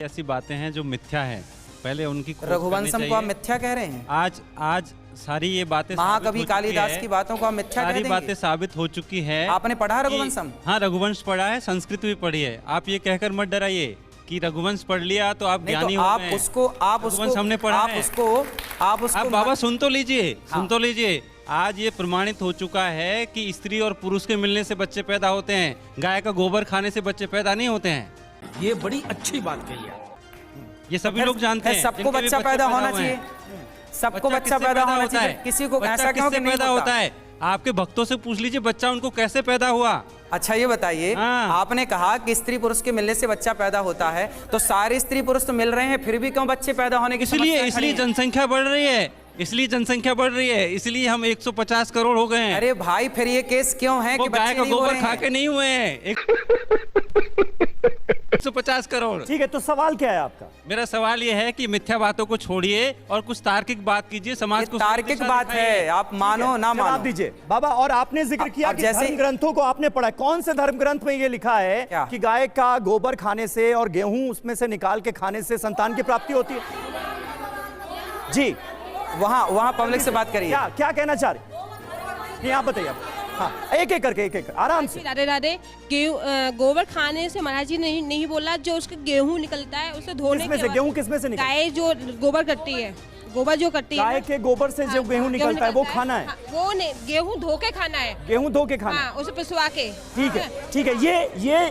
ऐसी बातें हैं जो मिथ्या है, पहले उनकी खोज रघुवंशम को आप मिथ्या कह रहे हैं? आज सारी ये बातें महाकवि कालिदास की बातों को आप मिथ्या कह देंगे? सारी बातें साबित हो चुकी है। आपने पढ़ा रघुवंशम? हाँ, रघुवंश पढ़ा है, संस्कृत भी पढ़ी है। आप ये कहकर मत डराइए कि रघुवंश पढ़ लिया तो आप ज्ञानी हो गए। रघुवंश हमने पढ़ा है। आप बाबा सुन तो लीजिए, सुन तो लीजिए। आज ये प्रमाणित हो चुका है कि स्त्री और पुरुष के मिलने से बच्चे पैदा होते हैं, गाय का गोबर खाने से बच्चे पैदा नहीं होते हैं। ये बड़ी अच्छी बात कही है। ये सभी लोग जानते हैं। सबको बच्चा पैदा होना चाहिए, सबको बच्चा पैदा होना चाहिए। किसी को ऐसा क्यों नहीं पैदा होता है? आपके भक्तों से पूछ लीजिए बच्चा उनको कैसे पैदा हुआ। अच्छा ये बताइए, आपने कहा कि स्त्री पुरुष के मिलने से बच्चा पैदा होता है, तो सारे स्त्री पुरुष तो मिल रहे हैं, फिर भी क्यों बच्चे पैदा होने की इसलिए जनसंख्या बढ़ रही है, इसलिए जनसंख्या बढ़ रही है, इसलिए हम 150 करोड़ हो गए हैं। अरे भाई फिर ये केस क्यों है कि गाय का गोबर खा के नहीं हुए हैं 150 करोड़। ठीक है, तो सवाल क्या है आपका? मेरा सवाल ये है कि मिथ्या बातों को छोड़िए और कुछ तार्किक बात कीजिए। समाज को तार्किक बात है, आप मानो ना मानो। जवाब दीजिए बाबा। और आपने जिक्र किया कि धर्म ग्रंथों को आपने पढ़ा, कौन से धर्म ग्रंथ में ये लिखा है कि गाय का गोबर खाने से और गेहूं उसमें से निकाल के खाने से संतान की प्राप्ति होती है? जी वहां पब्लिक से बात करिए। क्या कहना चाह रहे हैं आप बताइए। हाँ, एक एक करके आराम से। राधे राधे। गोबर खाने से महाराज जी नहीं बोला, जो उसके गेहूं निकलता है उसे धोने के बाद। गेहूं किसमें से निकलता है? गाय जो गोबर करती है, गोबर जो करती है, गाय के गोबर से जो गेहूं निकलता है वो खाना है? वो नहीं, गेहूं धो के खाना है। गेहूं धो के खाना है, उसे पिसवा के। ठीक है।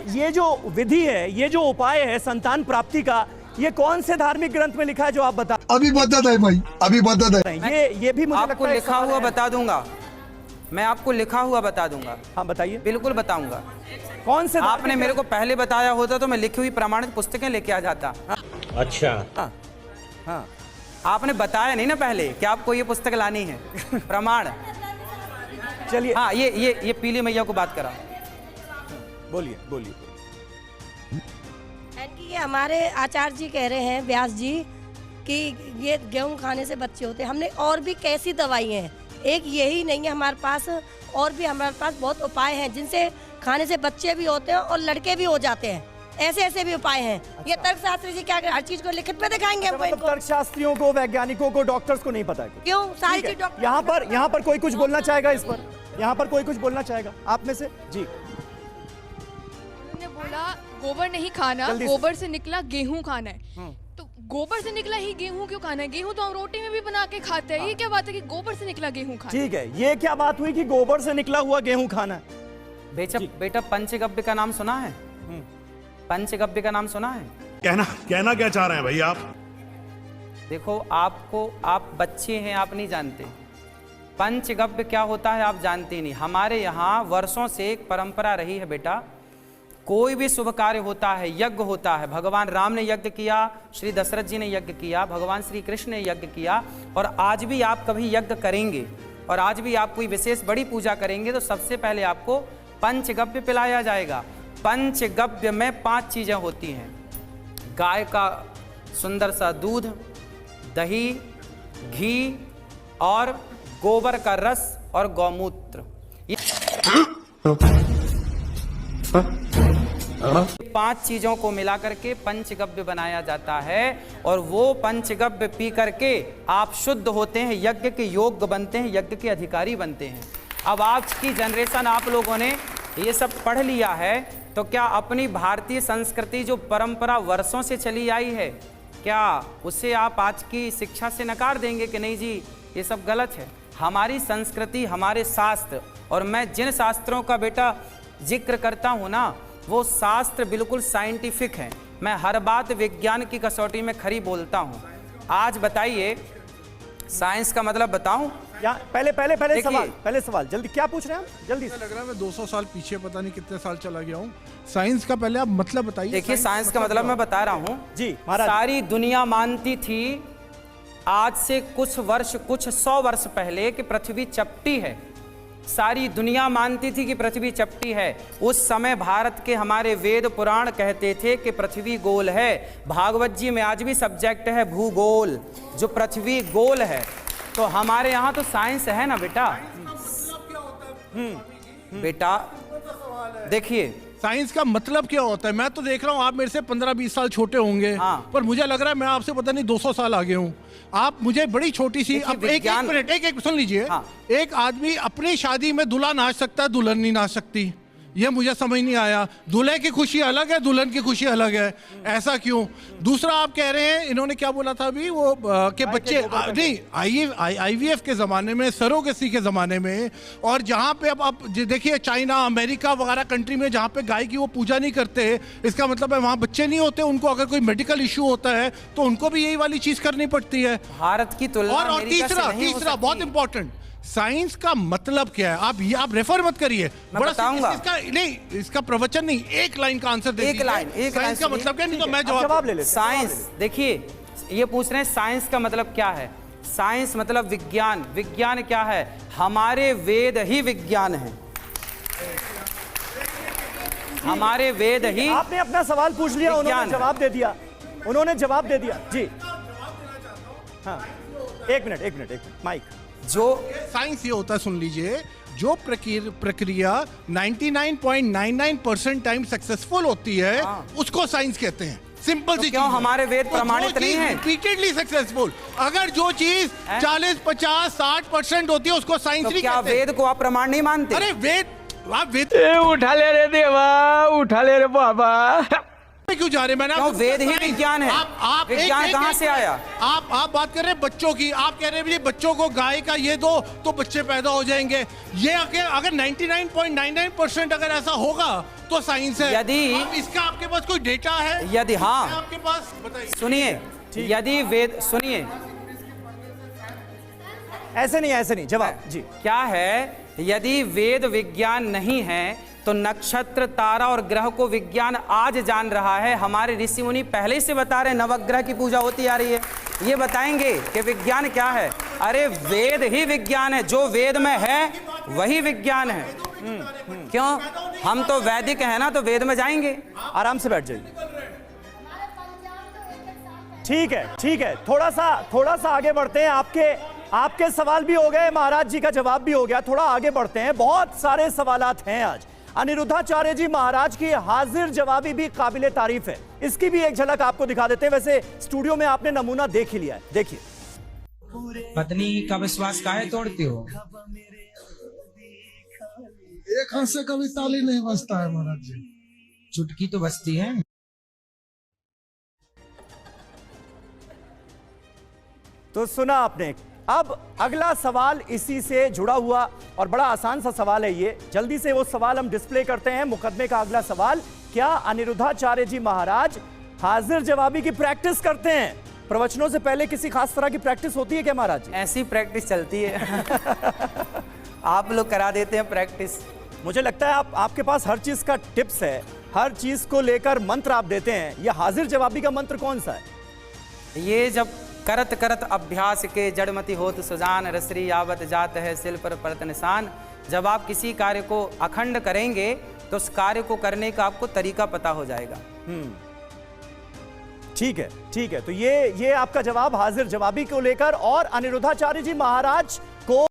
ये जो विधि है, ये जो उपाय है संतान प्राप्ति का, ये कौन से धार्मिक ग्रंथ में लिखा है जो आप बता? अभी बता दे भाई, अभी बता दे। ये भी मुझे आपको लिखा हुआ बता दूंगा, मैं आपको लिखा हुआ बता दूंगा। हाँ बताइए। बिल्कुल बताऊंगा। कौन से? आपने मेरे को पहले बताया होता तो मैं लिखी हुई प्रमाणित पुस्तकें लेके आ जाता। अच्छा। हाँ। आपने बताया नहीं ना पहले कि आपको ये पुस्तक लानी है प्रमाण। चलिए। हाँ, ये पीली मैया को बात करा। बोलिए। ये हमारे आचार्य जी कह रहे हैं, व्यास जी, कि ये गेहूं खाने से बच्चे होते हैं। हमने और भी कैसी दवाई हैं, एक यही नहीं है हमारे पास, और भी हमारे पास बहुत उपाय हैं जिनसे खाने से बच्चे भी होते हैं और लड़के भी हो जाते हैं। ऐसे भी उपाय हैं। अच्छा। ये तर्कशास्त्री जी क्या हर चीज को लिखित में दिखाएंगे हमको? मतलब तर्कशास्त्रियों को, वैज्ञानिकों को, डॉक्टर्स को नहीं पता है क्यों? सारी चीज डॉक्टर। यहाँ पर कोई कुछ बोलना चाहेगा इस पर? यहाँ पर कोई कुछ बोलना चाहेगा आप में से? जी। बोला गोबर नहीं खाना, गोबर से निकला गेहूं खाना है। तो गोबर से निकला ही गेहूं क्यों खाना है? गेहूं तो हम रोटी में भी बना के खाते हैं। ये क्या बात है कि गोबर से निकला गेहूं खाना? ठीक है, ये क्या बात हुई कि गोबर से निकला हुआ गेहूं खाना है? बेटा पंचगव्य का नाम सुना है? पंचगव्य का नाम सुना है? कहना क्या चाह रहे हैं भाई आप? देखो, आप बच्चे हैं, आप नहीं जानते पंचगव्य क्या होता है, आप जानते नहीं। हमारे यहाँ वर्षों से एक परंपरा रही है बेटा, कोई भी शुभ कार्य होता है, यज्ञ होता है। भगवान राम ने यज्ञ किया, श्री दशरथ जी ने यज्ञ किया, भगवान श्री कृष्ण ने यज्ञ किया, और आज भी आप कभी यज्ञ करेंगे और आज भी आप कोई विशेष बड़ी पूजा करेंगे तो सबसे पहले आपको पंचगव्य पिलाया जाएगा। पंचगव्य में 5 चीजें होती हैं: गाय का सुंदर सा दूध, दही, घी और गोबर का रस और गौमूत्र। 5 चीजों को मिला करके पंचगव्य बनाया जाता है, और वो पंचगव्य पी करके आप शुद्ध होते हैं, यज्ञ के योग्य बनते हैं, यज्ञ के अधिकारी बनते हैं। अब आज की जनरेशन, आप लोगों ने ये सब पढ़ लिया है, तो क्या अपनी भारतीय संस्कृति जो परंपरा वर्षों से चली आई है, क्या उसे आप आज की शिक्षा से नकार देंगे कि नहीं जी ये सब गलत है? हमारी संस्कृति, हमारे शास्त्र, और मैं जिन शास्त्रों का बेटा जिक्र करता हूँ ना, वो शास्त्र बिल्कुल साइंटिफिक हैं। मैं हर बात विज्ञान की कसौटी में खरी बोलता हूँ। आज बताइए, साइंस का मतलब बताऊं? पहले सवाल जल्दी, क्या पूछ रहे हैं आप? जल्दी से। लग रहा है मैं 200 साल पीछे पता नहीं कितने साल चला गया हूँ। साइंस का पहले आप मतलब बताइए। देखिए, साइंस का मतलब मैं बता रहा हूँ जी महाराज। सारी दुनिया मानती थी आज से कुछ 100 वर्ष पहले कि पृथ्वी चपटी है। सारी दुनिया मानती थी कि पृथ्वी चपटी है। उस समय भारत के हमारे वेद पुराण कहते थे कि पृथ्वी गोल है। भागवत जी में आज भी सब्जेक्ट है भूगोल, जो पृथ्वी गोल है। तो हमारे यहाँ तो साइंस है ना बेटा। बेटा देखिए, साइंस का मतलब क्या होता है? मैं तो देख रहा हूँ आप मेरे से 15-20 साल छोटे होंगे, पर मुझे लग रहा है मैं आपसे पता नहीं 200 साल आगे हूँ। आप मुझे बड़ी छोटी सी, अब एक मिनट, एक सुन लीजिए। एक आदमी अपनी शादी में दूल्हा नाच सकता है, दुल्हन नहीं नाच सकती। ये मुझे समझ नहीं आया। दूल्हे की खुशी अलग है, दुल्हन की खुशी अलग है, ऐसा क्यों? दूसरा आप कह रहे हैं, इन्होंने क्या बोला था अभी वो कि बच्चे नहीं, IVF के ज़माने में, सरोगेसी के ज़माने में, और जहाँ पे अब देखिए चाइना, अमेरिका वगैरह कंट्री में जहाँ पे गाय की वो पूजा नहीं करते, इसका मतलब है वहाँ बच्चे नहीं होते। उनको अगर कोई मेडिकल इशू होता है तो उनको भी यही वाली चीज़ करनी पड़ती है। भारत की तुलना और तीसरा बहुत इंपॉर्टेंट, साइंस का मतलब क्या है? आप रेफर मत करिए, बड़ा बताऊंगा। इसका प्रवचन नहीं, एक लाइन का आंसर दे दीजिए। साइंस का मतलब क्या? नहीं तो मैं जवाब ले लेता। साइंस, देखिए ये पूछ रहे हैं साइंस का मतलब क्या है। साइंस मतलब विज्ञान। विज्ञान क्या है? हमारे वेद ही विज्ञान है। हमारे वेद ही। आपने अपना सवाल पूछ लिया, उन्होंने जवाब दे दिया। उन्होंने जवाब दे दिया जी। हाँ, एक मिनट माइक। जो साइंस ये होता है, सुन लीजिए, जो प्रक्रिया 99.99% टाइम सक्सेसफुल होती है, उसको साइंस कहते हैं। सिंपल सी क्यों हमारे वेद प्रमाणित नहीं है? Repeatedly successful. अगर जो चीज 40, 50, 60% होती है उसको साइंस नहीं क्या कहते। वेद को आप प्रमाण नहीं मानते? अरे वेद उठा ले रे देवा, उठा ले रे बाबा। क्यों जा रहे? मैंने क्यों? वेद ही विज्ञान है। आप विज्ञान कहाँ से आया? आप बात कर रहे हैं बच्चों की। आप कह रहे हैं बच्चों को गाय का ये दो तो बच्चे पैदा हो जाएंगे। ये अगर 99.99% अगर ऐसा होगा तो साइंस है। यदि इसका आपके पास कोई डेटा है? यदि हाँ, आपके पास बताइए। सुनिए, यदि वेद, सुनिए, ऐसे नहीं जवाब जी। क्या है? यदि वेद विज्ञान नहीं है तो नक्षत्र, तारा और ग्रह को विज्ञान आज जान रहा है। हमारे ऋषि मुनि पहले से बता रहे हैं, नवग्रह की पूजा होती आ रही है। ये बताएंगे कि विज्ञान क्या है। अरे वेद ही विज्ञान है। जो वेद में है वही विज्ञान है। क्यों? हम तो वैदिक हैं ना, तो वेद में जाएंगे। आराम से बैठ जाइए। ठीक है, थोड़ा सा आगे बढ़ते हैं। आपके सवाल भी हो गए, महाराज जी का जवाब भी हो गया। थोड़ा आगे बढ़ते हैं, बहुत सारे सवालात हैं आज। अनिरुद्धाचार्य जी महाराज की हाजिर जवाबी भी काबिले तारीफ है। इसकी भी एक झलक आपको दिखा देते हैं। वैसे स्टूडियो में आपने नमूना देख ही लिया है, देखिए। पत्नी का विश्वास काहे तोड़ती हो? एक हाथ से कभी ताली नहीं बजता है महाराज जी, चुटकी तो बजती है। तो सुना आपने। अब अगला सवाल इसी से जुड़ा हुआ और बड़ा आसान सा सवाल है ये। जल्दी से वो सवाल हम डिस्प्ले करते हैं। मुकदमे का अगला सवाल, क्या अनिरुद्धाचार्य जी महाराज हाजिर जवाबी की प्रैक्टिस करते हैं? प्रवचनों से पहले किसी खास तरह की प्रैक्टिस होती है क्या महाराज जी? ऐसी प्रैक्टिस चलती है। आप लोग करा देते हैं प्रैक्टिस। मुझे लगता है आपके पास हर चीज का टिप्स है, हर चीज को लेकर मंत्र आप देते हैं। यह हाजिर जवाबी का मंत्र कौन सा है? ये जब करत करत अभ्यास के जड़मति होत सुजान, रसरी यावत जात है सिल पर परत निशान। जब आप किसी कार्य को अखंड करेंगे तो उस कार्य को करने का आपको तरीका पता हो जाएगा। ठीक है। तो ये आपका जवाब हाजिर जवाबी को लेकर। और अनिरुद्धाचार्य जी महाराज को